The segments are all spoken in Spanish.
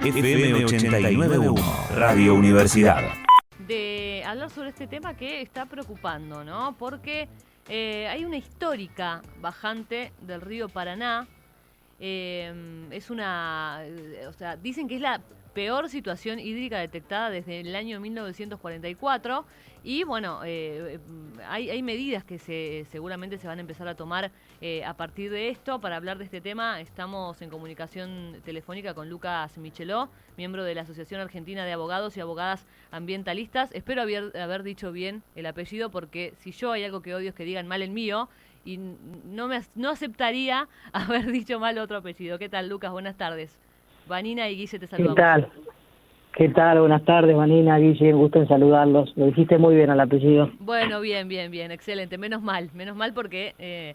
FM 89.1, Radio Universidad. De hablar sobre este tema que está preocupando, ¿no? Porque hay una histórica bajante del río Paraná. Es una... o sea, dicen que es la peor situación hídrica detectada desde el año 1944 y bueno, hay medidas que seguramente se van a empezar a tomar a partir de esto. Para hablar de este tema estamos en comunicación telefónica con Lucas Micheló, miembro de la Asociación Argentina de Abogados y Abogadas Ambientalistas. Espero haber dicho bien el apellido, porque si yo hay algo que odio es que digan mal el mío y no aceptaría haber dicho mal otro apellido. ¿Qué tal, Lucas? Buenas tardes. Vanina y Guille te saludamos. ¿Qué tal? Buenas tardes, Vanina, Guille, gusto en saludarlos. Lo dijiste muy bien al apellido. Bueno, bien, excelente. Menos mal porque,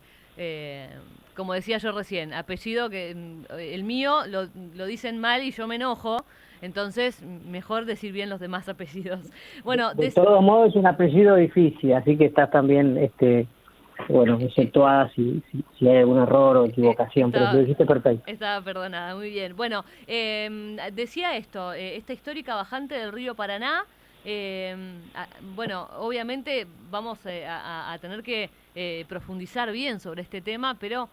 como decía yo recién, apellido que el mío lo dicen mal y yo me enojo, entonces mejor decir bien los demás apellidos. Bueno, de todos modos es un apellido difícil, así que estás también, exceptuada si hay algún error o equivocación, pero lo dijiste perfecto. Estaba perdonada, muy bien. Bueno, decía esto, esta histórica bajante del río Paraná, bueno, obviamente vamos a tener que profundizar bien sobre este tema, pero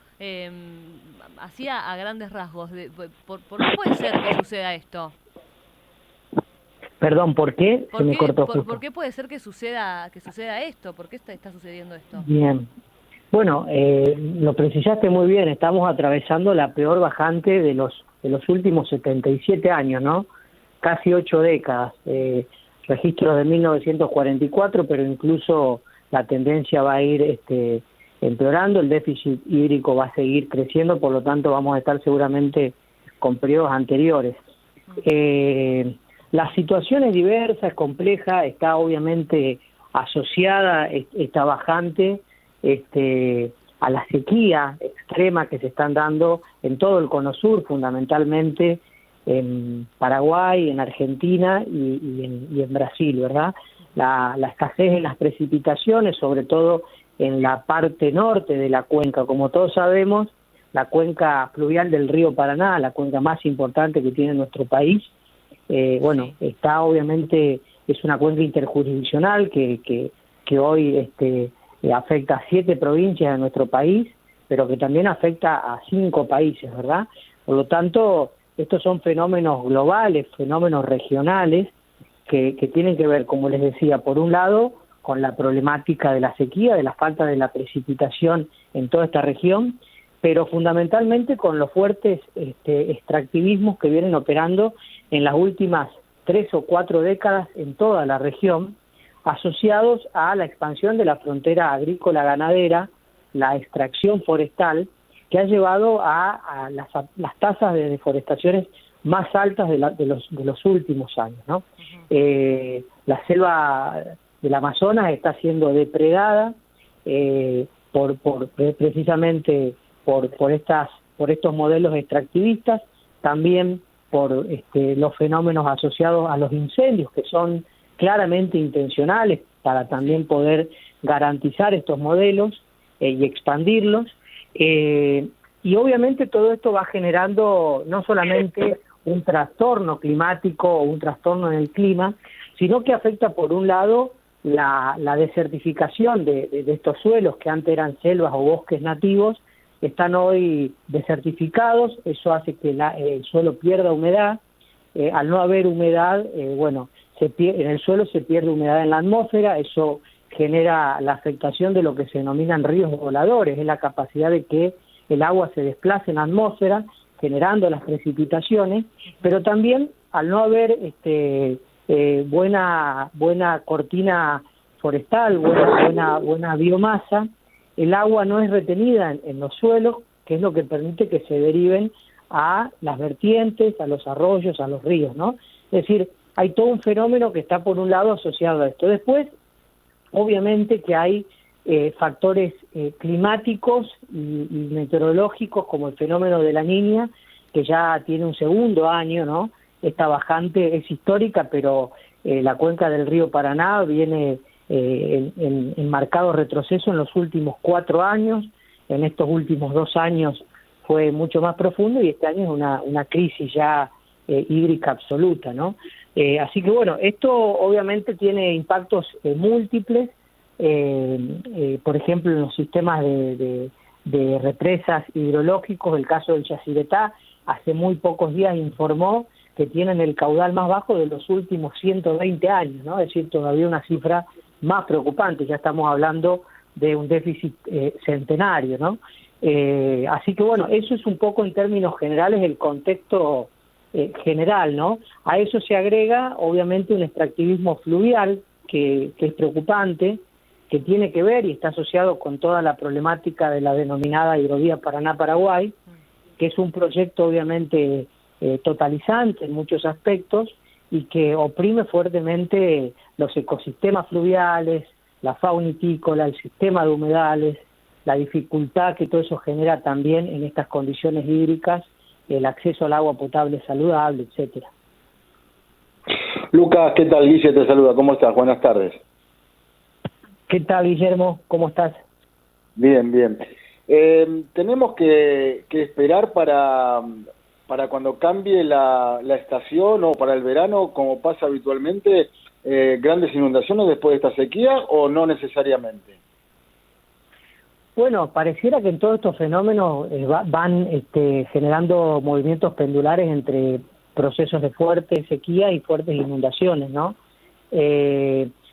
así a grandes rasgos, ¿por qué puede ser que suceda esto? Perdón, ¿por qué? Se me cortó justo. ¿Por qué puede ser que suceda esto? ¿Por qué está sucediendo esto? Bien. Bueno, lo precisaste muy bien. Estamos atravesando la peor bajante de los últimos 77 años, ¿no? Casi 8 décadas. Registros de 1944, pero incluso la tendencia va a ir empeorando. El déficit hídrico va a seguir creciendo, por lo tanto vamos a estar seguramente con periodos anteriores. La situación es diversa, es compleja, está obviamente asociada esta bajante a la sequía extrema que se están dando en todo el Cono Sur, fundamentalmente en Paraguay, en Argentina y en Brasil, ¿verdad? La escasez en las precipitaciones, sobre todo en la parte norte de la cuenca. Como todos sabemos, la cuenca fluvial del río Paraná, la cuenca más importante que tiene nuestro país, está obviamente, es una cuenca interjurisdiccional que hoy afecta a 7 provincias de nuestro país, pero que también afecta a 5 países, ¿verdad? Por lo tanto, estos son fenómenos globales, fenómenos regionales, que tienen que ver, como les decía, por un lado, con la problemática de la sequía, de la falta de la precipitación en toda esta región, pero fundamentalmente con los fuertes extractivismos que vienen operando en las últimas 3 o 4 décadas en toda la región, asociados a la expansión de la frontera agrícola-ganadera, la extracción forestal, que ha llevado a las tasas de deforestaciones más altas de los últimos años, ¿no? La selva del Amazonas está siendo depredada precisamente por estos modelos extractivistas, también por los fenómenos asociados a los incendios, que son claramente intencionales para también poder garantizar estos modelos y expandirlos. Y obviamente todo esto va generando no solamente un trastorno climático o un trastorno en el clima, sino que afecta por un lado la desertificación de estos suelos que antes eran selvas o bosques nativos, están hoy desertificados. Eso hace que el suelo pierda humedad. Al no haber humedad, en el suelo se pierde humedad en la atmósfera. Eso genera la afectación de lo que se denominan ríos voladores, es la capacidad de que el agua se desplace en la atmósfera, generando las precipitaciones, pero también al no haber buena cortina forestal, buena biomasa, el agua no es retenida en los suelos, que es lo que permite que se deriven a las vertientes, a los arroyos, a los ríos, ¿no? Es decir, hay todo un fenómeno que está por un lado asociado a esto. Después, obviamente que hay factores climáticos y meteorológicos, como el fenómeno de la Niña, que ya tiene un segundo año, ¿no? Esta bajante es histórica, pero la cuenca del río Paraná viene en marcado retroceso en los últimos 4 años. En estos últimos 2 años fue mucho más profundo y este año es una crisis ya hídrica absoluta, ¿no? Así que bueno, esto obviamente tiene impactos múltiples, por ejemplo en los sistemas de represas hidrológicos. El caso del Yacyretá hace muy pocos días informó que tienen el caudal más bajo de los últimos 120 años, ¿no? Es decir, todavía una cifra más preocupante, ya estamos hablando de un déficit centenario, ¿no? Así que bueno, eso es un poco en términos generales el contexto general, ¿no? A eso se agrega obviamente un extractivismo fluvial que es preocupante, que tiene que ver y está asociado con toda la problemática de la denominada hidrovía Paraná-Paraguay, que es un proyecto obviamente totalizante en muchos aspectos y que oprime fuertemente los ecosistemas fluviales, la fauna hitícola, el sistema de humedales, la dificultad que todo eso genera también en estas condiciones hídricas, el acceso al agua potable saludable, etcétera. Lucas, ¿qué tal? Guille te saluda, ¿cómo estás? Buenas tardes. ¿Qué tal, Guillermo? ¿Cómo estás? Bien, bien. Tenemos que esperar para cuando cambie la estación o para el verano, como pasa habitualmente, grandes inundaciones después de esta sequía, o no necesariamente. Bueno, pareciera que en todos estos fenómenos van generando movimientos pendulares entre procesos de fuerte sequía y fuertes inundaciones, ¿no?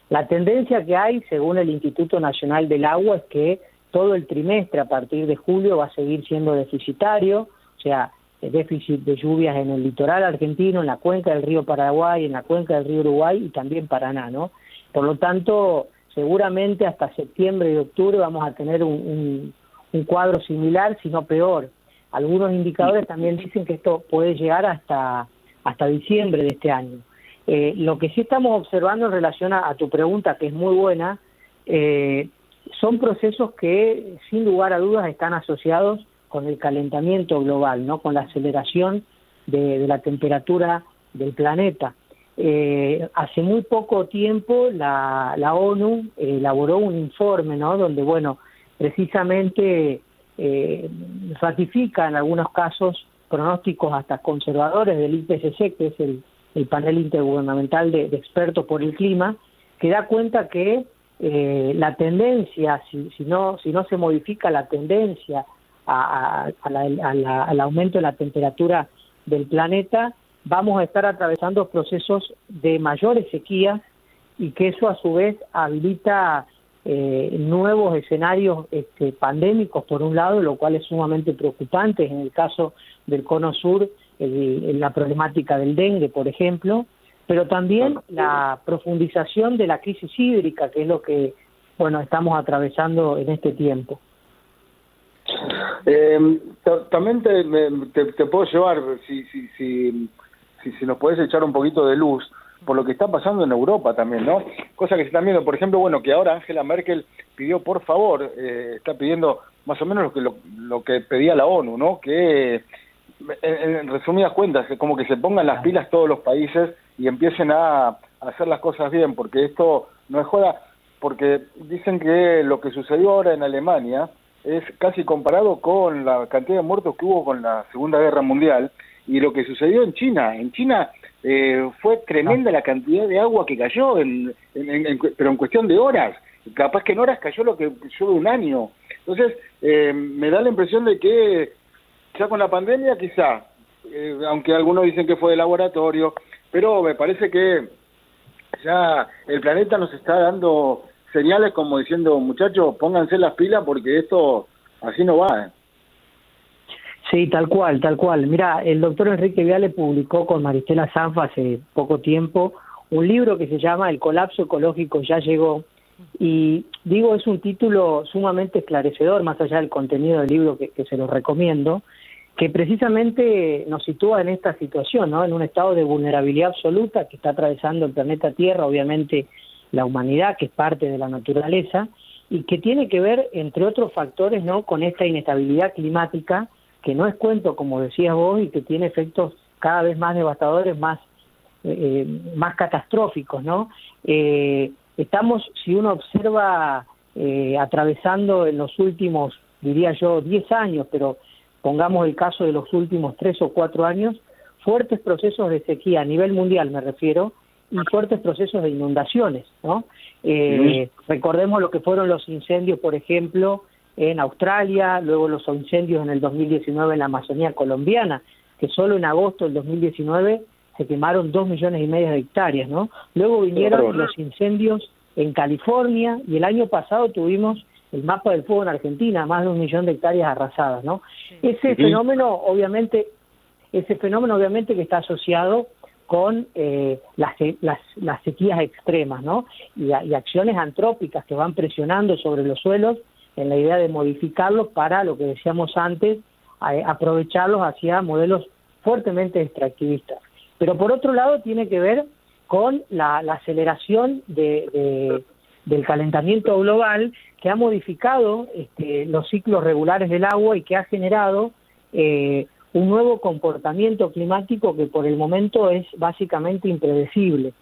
La tendencia que hay, según el Instituto Nacional del Agua, es que todo el trimestre a partir de julio va a seguir siendo deficitario, o sea, el déficit de lluvias en el litoral argentino, en la cuenca del río Paraguay, en la cuenca del río Uruguay y también Paraná, ¿no? Por lo tanto, seguramente hasta septiembre y octubre vamos a tener un cuadro similar, si no peor. Algunos indicadores también dicen que esto puede llegar hasta diciembre de este año. Lo que sí estamos observando en relación a tu pregunta, que es muy buena, son procesos que sin lugar a dudas están asociados con el calentamiento global, ¿no? Con la aceleración de la temperatura del planeta. Hace muy poco tiempo la ONU elaboró un informe, ¿no? Donde, bueno, precisamente ratifica en algunos casos pronósticos hasta conservadores del IPCC, que es el panel intergubernamental de expertos por el clima, que da cuenta que la tendencia, si no se modifica la tendencia al aumento de la temperatura del planeta, vamos a estar atravesando procesos de mayores sequías y que eso a su vez habilita nuevos escenarios pandémicos por un lado, lo cual es sumamente preocupante en el caso del Cono Sur, la problemática del dengue, por ejemplo, pero también la profundización de la crisis hídrica, que es lo que estamos atravesando en este tiempo. También te puedo llevar, si nos podés echar un poquito de luz por lo que está pasando en Europa también, ¿no? Cosa que se están viendo, por ejemplo, que ahora Angela Merkel pidió, por favor, está pidiendo más o menos lo que pedía la ONU, ¿no? Que, en resumidas cuentas, como que se pongan las pilas todos los países y empiecen a hacer las cosas bien, porque esto no es joda, porque dicen que lo que sucedió ahora en Alemania es casi comparado con la cantidad de muertos que hubo con la Segunda Guerra Mundial y lo que sucedió en China. En China fue tremenda la cantidad de agua que cayó, pero en cuestión de horas. Capaz que en horas cayó lo que llueve un año. Entonces, me da la impresión de que ya con la pandemia quizá, aunque algunos dicen que fue de laboratorio, pero me parece que ya el planeta nos está dando señales como diciendo, muchachos, pónganse las pilas porque esto así no va. Sí, tal cual. Mira, el doctor Enrique Viale publicó con Maristela Sanfa hace poco tiempo un libro que se llama El colapso ecológico ya llegó, y digo, es un título sumamente esclarecedor, más allá del contenido del libro que se lo recomiendo, que precisamente nos sitúa en esta situación, ¿no? En un estado de vulnerabilidad absoluta que está atravesando el planeta Tierra, obviamente la humanidad, que es parte de la naturaleza, y que tiene que ver, entre otros factores, ¿no?, con esta inestabilidad climática, que no es cuento, como decías vos, y que tiene efectos cada vez más devastadores, más catastróficos, ¿no? Estamos, si uno observa, atravesando en los últimos, diría yo, 10 años, pero pongamos el caso de los últimos 3 o 4 años, fuertes procesos de sequía a nivel mundial, me refiero, y fuertes procesos de inundaciones, ¿no? Recordemos lo que fueron los incendios, por ejemplo, en Australia, luego los incendios en el 2019 en la Amazonía colombiana, que solo en agosto del 2019 se quemaron 2,5 millones de hectáreas, ¿no? Luego vinieron los incendios en California y el año pasado tuvimos el mapa del fuego en Argentina, más de 1 millón de hectáreas arrasadas, ¿no? Ese fenómeno obviamente que está asociado con las sequías extremas, ¿no? Y acciones antrópicas que van presionando sobre los suelos en la idea de modificarlos para, lo que decíamos antes, aprovecharlos hacia modelos fuertemente extractivistas. Pero por otro lado tiene que ver con la aceleración del calentamiento global, que ha modificado los ciclos regulares del agua y que ha generado un nuevo comportamiento climático que por el momento es básicamente impredecible.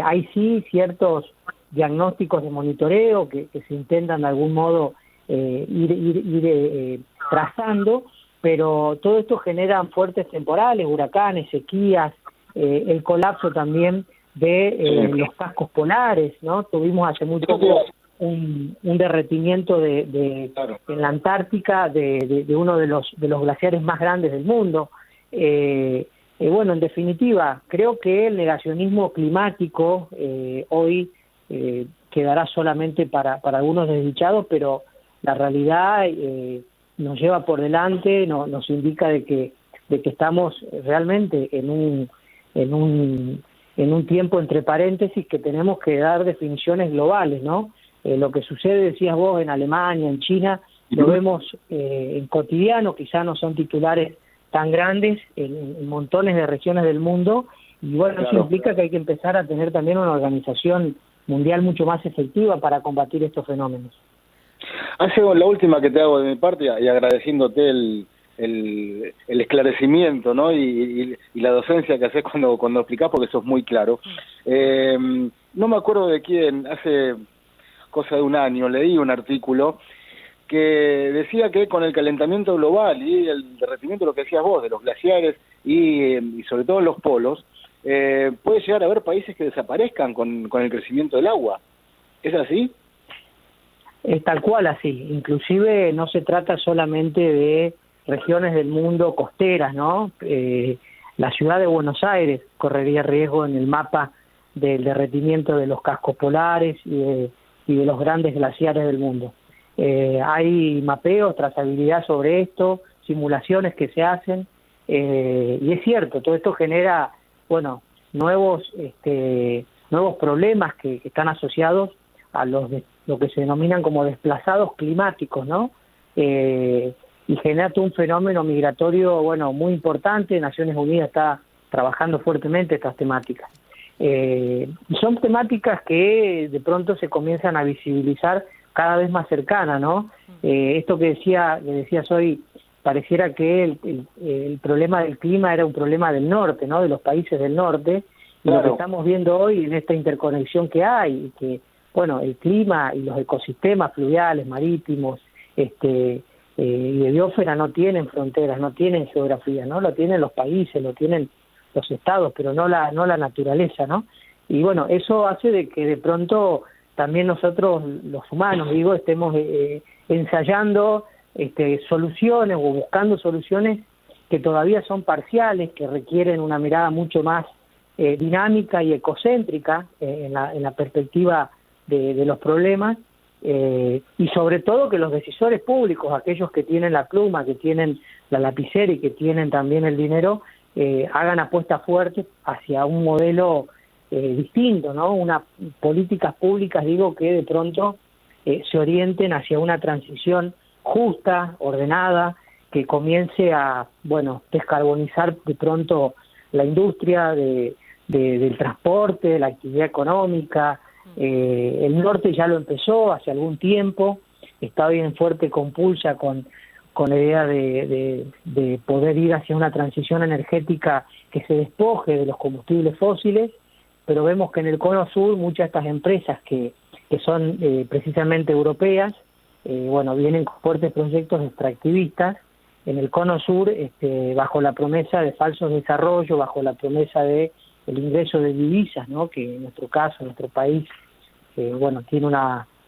Hay sí ciertos diagnósticos de monitoreo que se intentan de algún modo ir trazando, pero todo esto genera fuertes temporales, huracanes, sequías, el colapso también de los cascos polares, ¿no? Tuvimos hace muy poco un derretimiento en la Antártica de uno de los glaciares más grandes del mundo. Bueno, en definitiva, creo que el negacionismo climático hoy quedará solamente para algunos desdichados, pero la realidad nos lleva por delante, nos indica de que estamos realmente en un tiempo entre paréntesis que tenemos que dar definiciones globales, ¿no? Lo que sucede, decías vos, en Alemania, en China, lo vemos en cotidiano, quizá no son titulares tan grandes en montones de regiones del mundo, y bueno, eso implica que hay que empezar a tener también una organización mundial mucho más efectiva para combatir estos fenómenos. Hace la última que te hago de mi parte, y agradeciéndote el esclarecimiento, ¿no? y la docencia que haces cuando explicás, porque eso es muy claro. No me acuerdo de quién, hace cosa de un año, leí un artículo que decía que con el calentamiento global y el derretimiento, lo que decías vos, de los glaciares y sobre todo en los polos, puede llegar a haber países que desaparezcan con el crecimiento del agua. ¿Es así? Es tal cual así. Inclusive no se trata solamente de regiones del mundo costeras, ¿no? La ciudad de Buenos Aires correría riesgo en el mapa del derretimiento de los cascos polares y de los grandes glaciares del mundo. Hay mapeos, trazabilidad sobre esto, simulaciones que se hacen, y es cierto, todo esto genera, bueno, nuevos problemas que están asociados a lo que se denominan como desplazados climáticos, ¿no? Y genera todo un fenómeno migratorio, bueno, muy importante. Naciones Unidas está trabajando fuertemente estas temáticas. Son temáticas que de pronto se comienzan a visibilizar cada vez más cercana, ¿no? Esto que decías hoy, pareciera que el problema del clima era un problema del norte, ¿no? De los países del norte, y lo que estamos viendo hoy en esta interconexión que hay, y que, bueno, el clima y los ecosistemas fluviales, marítimos, y de biosfera no tienen fronteras, no tienen geografía, ¿no? Lo tienen los países, lo tienen los estados, pero no la naturaleza, ¿no? Y bueno, eso hace de que de pronto también nosotros, los humanos, estemos ensayando soluciones o buscando soluciones que todavía son parciales, que requieren una mirada mucho más dinámica y ecocéntrica en la perspectiva de los problemas, y sobre todo que los decisores públicos, aquellos que tienen la pluma, que tienen la lapicera y que tienen también el dinero, hagan apuestas fuertes hacia un modelo distinto, ¿no? Unas políticas públicas, que de pronto se orienten hacia una transición justa, ordenada, que comience a, descarbonizar de pronto la industria del transporte, de la actividad económica. El norte ya lo empezó hace algún tiempo, está bien fuerte compulsa con la idea de poder ir hacia una transición energética que se despoje de los combustibles fósiles, pero vemos que en el cono sur muchas de estas empresas que son precisamente europeas, vienen con fuertes proyectos extractivistas, en el cono sur, bajo la promesa de falsos desarrollos, bajo la promesa de el ingreso de divisas, ¿no? Que en nuestro caso, nuestro país, bueno, tiene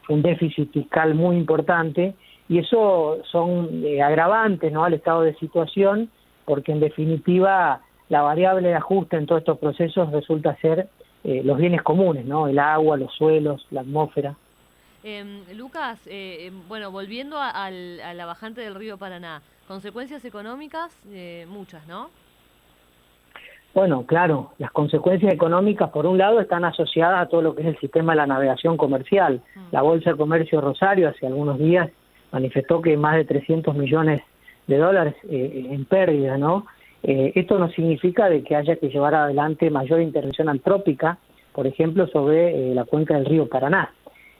un déficit fiscal muy importante, y eso son agravantes, ¿no?, al estado de situación, porque en definitiva la variable de ajuste en todos estos procesos resulta ser los bienes comunes, ¿no?, el agua, los suelos, la atmósfera. Lucas, bueno, volviendo a la bajante del río Paraná, consecuencias económicas, muchas, ¿no? Bueno, claro, las consecuencias económicas, por un lado, están asociadas a todo lo que es el sistema de la navegación comercial. La Bolsa de Comercio Rosario hace algunos días manifestó que más de 300 millones de dólares en pérdida, ¿no? Esto no significa de que haya que llevar adelante mayor intervención antrópica, por ejemplo, sobre la cuenca del río Paraná.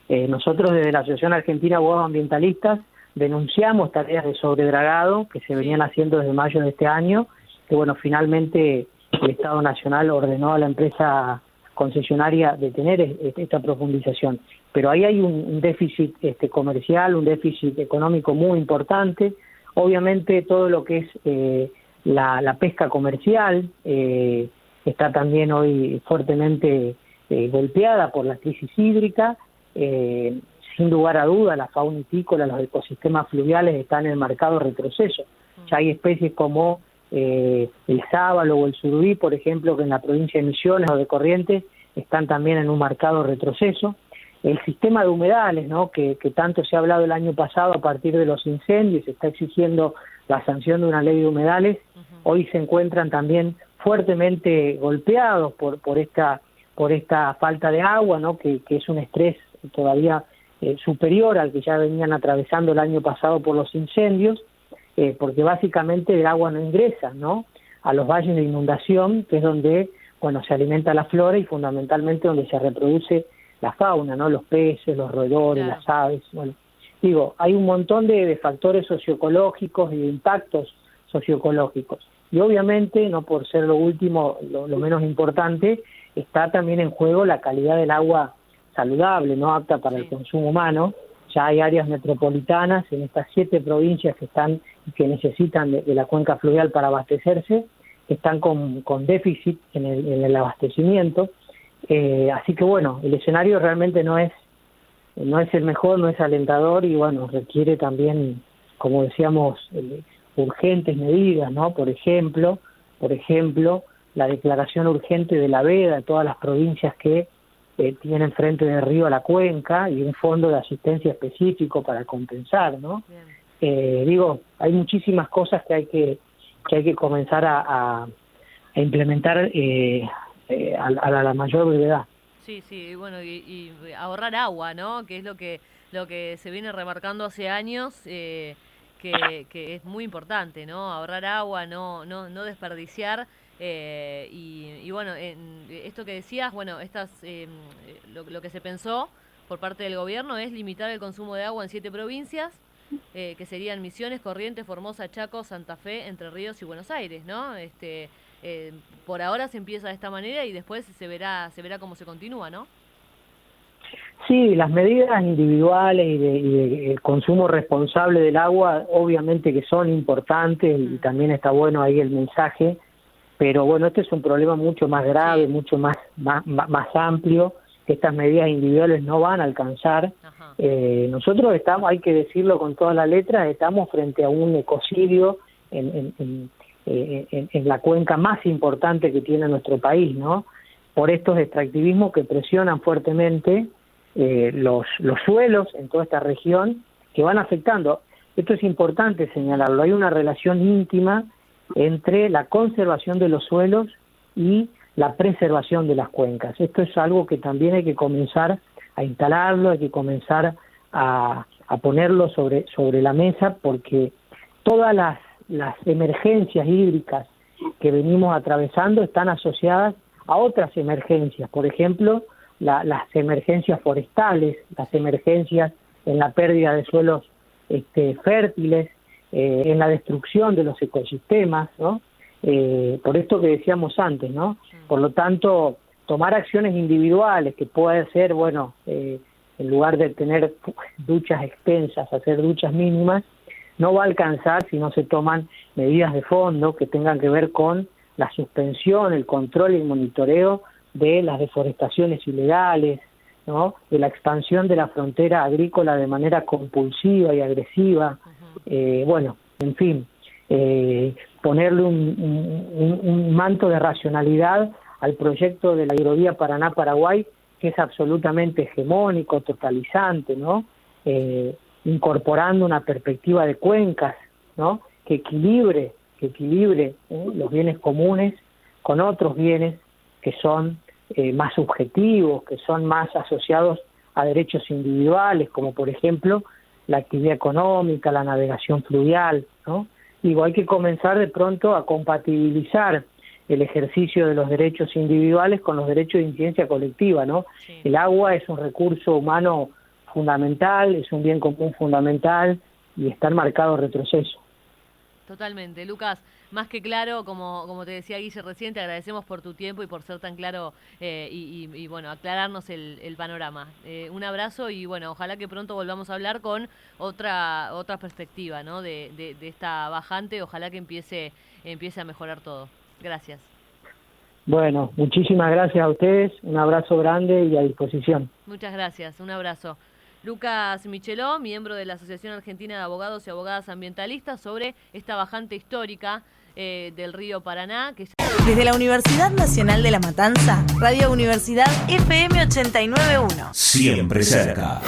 Nosotros desde la Asociación Argentina de Abogados Ambientalistas denunciamos tareas de sobredragado que se venían haciendo desde mayo de este año, que bueno, finalmente el Estado Nacional ordenó a la empresa concesionaria detener esta profundización. Pero ahí hay un déficit comercial, un déficit económico muy importante. Obviamente todo lo que es la pesca comercial está también hoy fuertemente golpeada por la crisis hídrica. Sin lugar a duda, la fauna hitícola, los ecosistemas fluviales están en marcado retroceso. Ya hay especies como el sábalo o el surubí, por ejemplo, que en la provincia de Misiones o de Corrientes están también en un marcado retroceso. El sistema de humedales, ¿no?, que tanto se ha hablado el año pasado a partir de los incendios, se está exigiendo la sanción de una ley de humedales, hoy se encuentran también fuertemente golpeados por esta falta de agua, ¿no?, que es un estrés todavía superior al que ya venían atravesando el año pasado por los incendios, porque básicamente el agua no ingresa, ¿no?, a los valles de inundación, que es donde, bueno, se alimenta la flora y fundamentalmente donde se reproduce la fauna, ¿no?, los peces, los roedores, las aves. Bueno, digo, hay un montón de factores socioecológicos y de impactos socioecológicos. Y obviamente, no por ser lo último, lo menos importante, está también en juego la calidad del agua saludable, no apta para el consumo humano. Ya hay áreas metropolitanas en estas 7 provincias que necesitan de la cuenca fluvial para abastecerse, que están con déficit en el abastecimiento. Así que bueno, el escenario realmente no es el mejor, no es alentador, y bueno, requiere también, como decíamos, urgentes medidas, ¿no? Por ejemplo, la declaración urgente de la veda de todas las provincias que tienen frente de río a la cuenca, y un fondo de asistencia específico para compensar, ¿no? Digo, hay muchísimas cosas que hay que comenzar a implementar a la mayor brevedad. Sí, bueno, y ahorrar agua, ¿no?, que es lo que se viene remarcando hace años, que es muy importante, ¿no?, ahorrar agua, no desperdiciar. Y bueno, esto que decías, bueno, lo que se pensó por parte del gobierno es limitar el consumo de agua en 7 provincias, que serían Misiones, Corrientes, Formosa, Chaco, Santa Fe, Entre Ríos y Buenos Aires, ¿no? Por ahora se empieza de esta manera y después se verá cómo se continúa, ¿no? Sí, las medidas individuales y de consumo responsable del agua, obviamente que son importantes, y también está bueno ahí el mensaje. Pero bueno, este es un problema mucho más grave, mucho más amplio, que estas medidas individuales no van a alcanzar. Nosotros estamos, hay que decirlo con todas las letras, estamos frente a un ecocidio en la cuenca más importante que tiene nuestro país, ¿no? Por estos extractivismos que presionan fuertemente los suelos en toda esta región, que van afectando. Esto es importante señalarlo, hay una relación íntima entre la conservación de los suelos y la preservación de las cuencas. Esto es algo que también hay que comenzar a instalarlo, hay que comenzar a ponerlo sobre la mesa, porque todas las emergencias hídricas que venimos atravesando están asociadas a otras emergencias, por ejemplo, las emergencias forestales, las emergencias en la pérdida de suelos fértiles, en la destrucción de los ecosistemas, ¿no? Por esto que decíamos antes, ¿no? Por lo tanto, tomar acciones individuales, que puede ser, bueno, en lugar de tener duchas extensas, hacer duchas mínimas, no va a alcanzar si no se toman medidas de fondo que tengan que ver con la suspensión, el control y el monitoreo de las deforestaciones ilegales, ¿no? De la expansión de la frontera agrícola de manera compulsiva y agresiva. Bueno, en fin, ponerle un manto de racionalidad al proyecto de la hidrovía Paraná-Paraguay, que es absolutamente hegemónico, totalizante, ¿no? Incorporando una perspectiva de cuencas, ¿no? Que equilibre los bienes comunes con otros bienes que son más subjetivos, que son más asociados a derechos individuales, como por ejemplo la actividad económica, la navegación fluvial, ¿no? Digo, hay que comenzar de pronto a compatibilizar el ejercicio de los derechos individuales con los derechos de incidencia colectiva, ¿no? Sí. El agua es un recurso humano fundamental, es un bien común fundamental y está en marcado retroceso. Totalmente. Lucas, más que claro, como te decía Guille recién, te agradecemos por tu tiempo y por ser tan claro y bueno, aclararnos el panorama. Un abrazo y bueno, ojalá que pronto volvamos a hablar con otra perspectiva, ¿no? de esta bajante, ojalá que empiece a mejorar todo. Gracias. Bueno, muchísimas gracias a ustedes, un abrazo grande y a disposición. Muchas gracias, un abrazo. Lucas Micheló, miembro de la Asociación Argentina de Abogados y Abogadas Ambientalistas, sobre esta bajante histórica del río Paraná. Desde la Universidad Nacional de La Matanza, Radio Universidad FM 89.1. Siempre cerca.